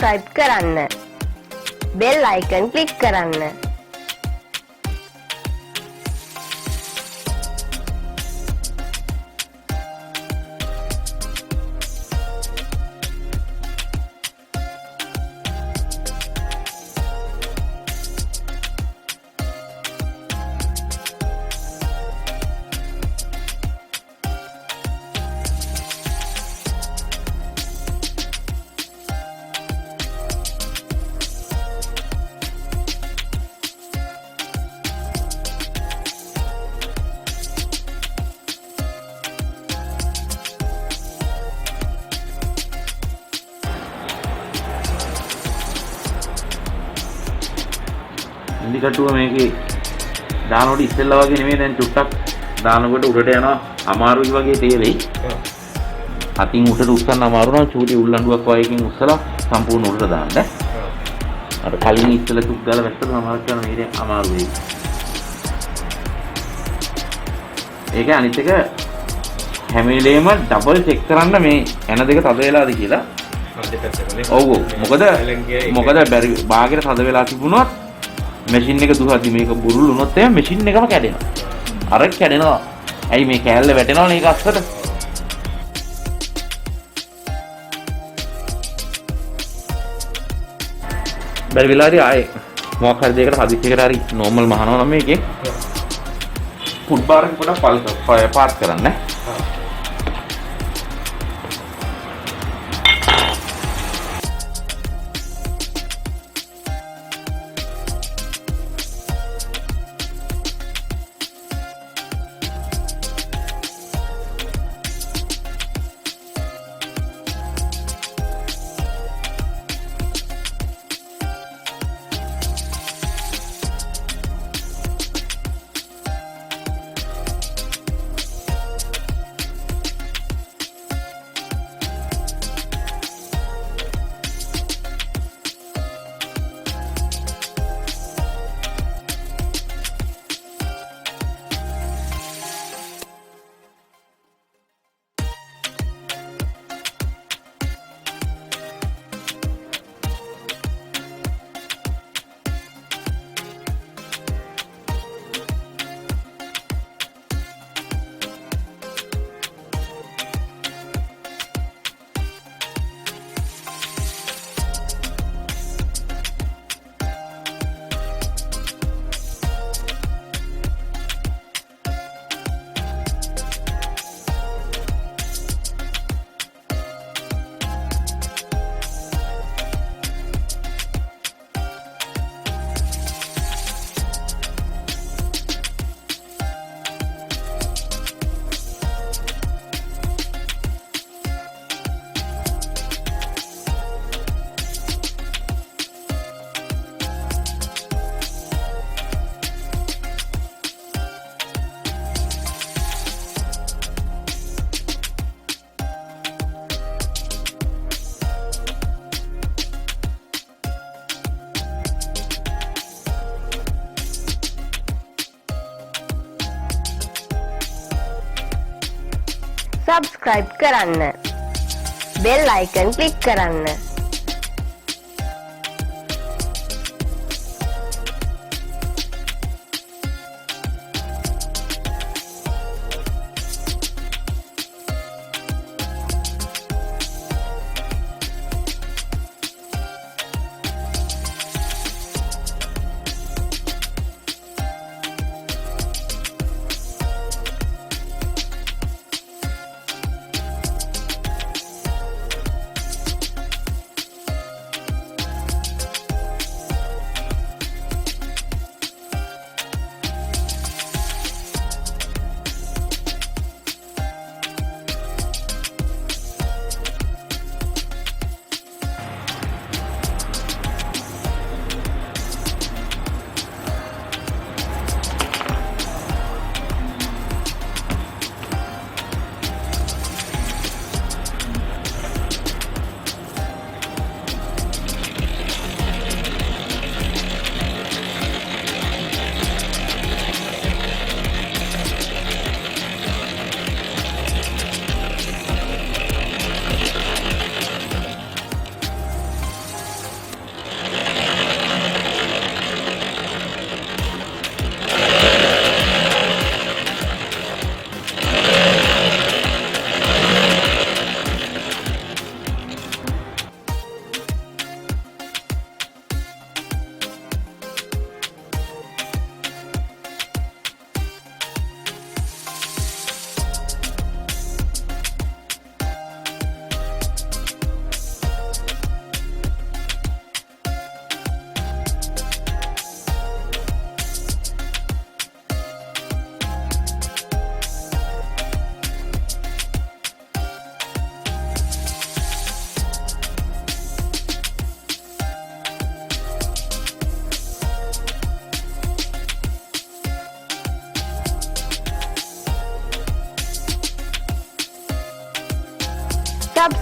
subscribe කරන්න. bell icon click කරන්න. ඉන්දිකටුව මේකේ දානකොට ඉස්සෙල්ලා වගේ නෙමෙයි දැන් චුට්ටක් දානකොට උඩට යනවා අමාරුයි වගේ තේරෙයි. අතින් උඩට උස්සන්න අමාරු නම් චූටි උල්ලංඩුවක් වගේ එකකින් උස්සලා සම්පූර්ණ උඩට දාන්න. අර කලින් ඉස්සෙල්ලා චුට් ගාලා වැස්සට සමහරක් කරන මේකේ අමාරු වෙයි. ඒක අනිත් එක හැම වෙලේම ඩබල් චෙක් කරන්න මේ එන දෙක තද වෙලාද කියලා. ඔව් මොකද බැරි බාගෙට තද වෙලා තිබුණොත් මැෂින් එක දුහද්දි මේක බුරුල් වුණොත් එහෙනම් මැෂින් එකම කැඩෙනවා. අර කැඩෙනවා. ඇයි මේ කෑල්ල වැටෙනවනේ ඒක අස්සට. බැරි වෙලාවදී ආයේ මොකක් හරි දෙයකට හදිස්සියකට හරි නෝමල් මහනවා නම් මේකේ ෆුඩ් බාර් එක පොඩක් පාත් කරන්න. subscribe කරන්න. bell icon click කරන්න.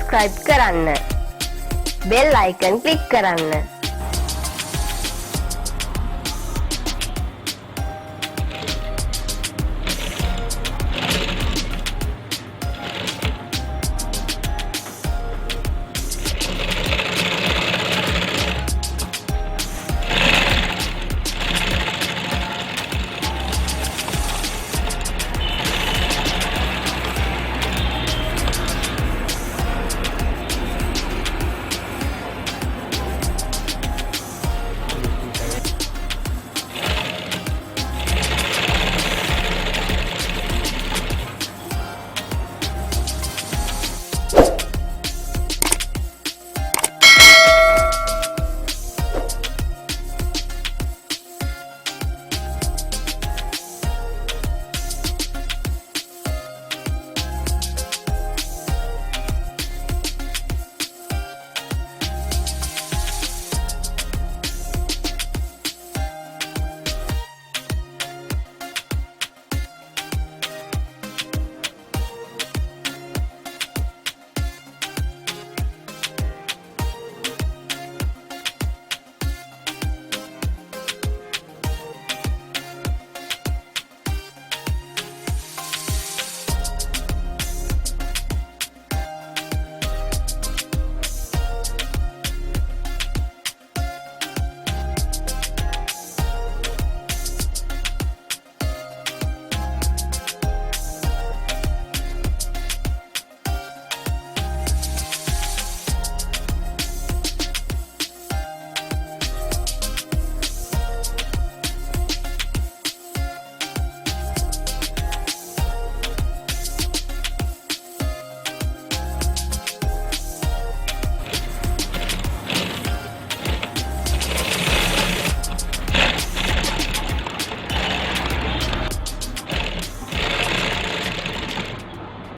subscribe කරන්න. bell icon click කරන්න.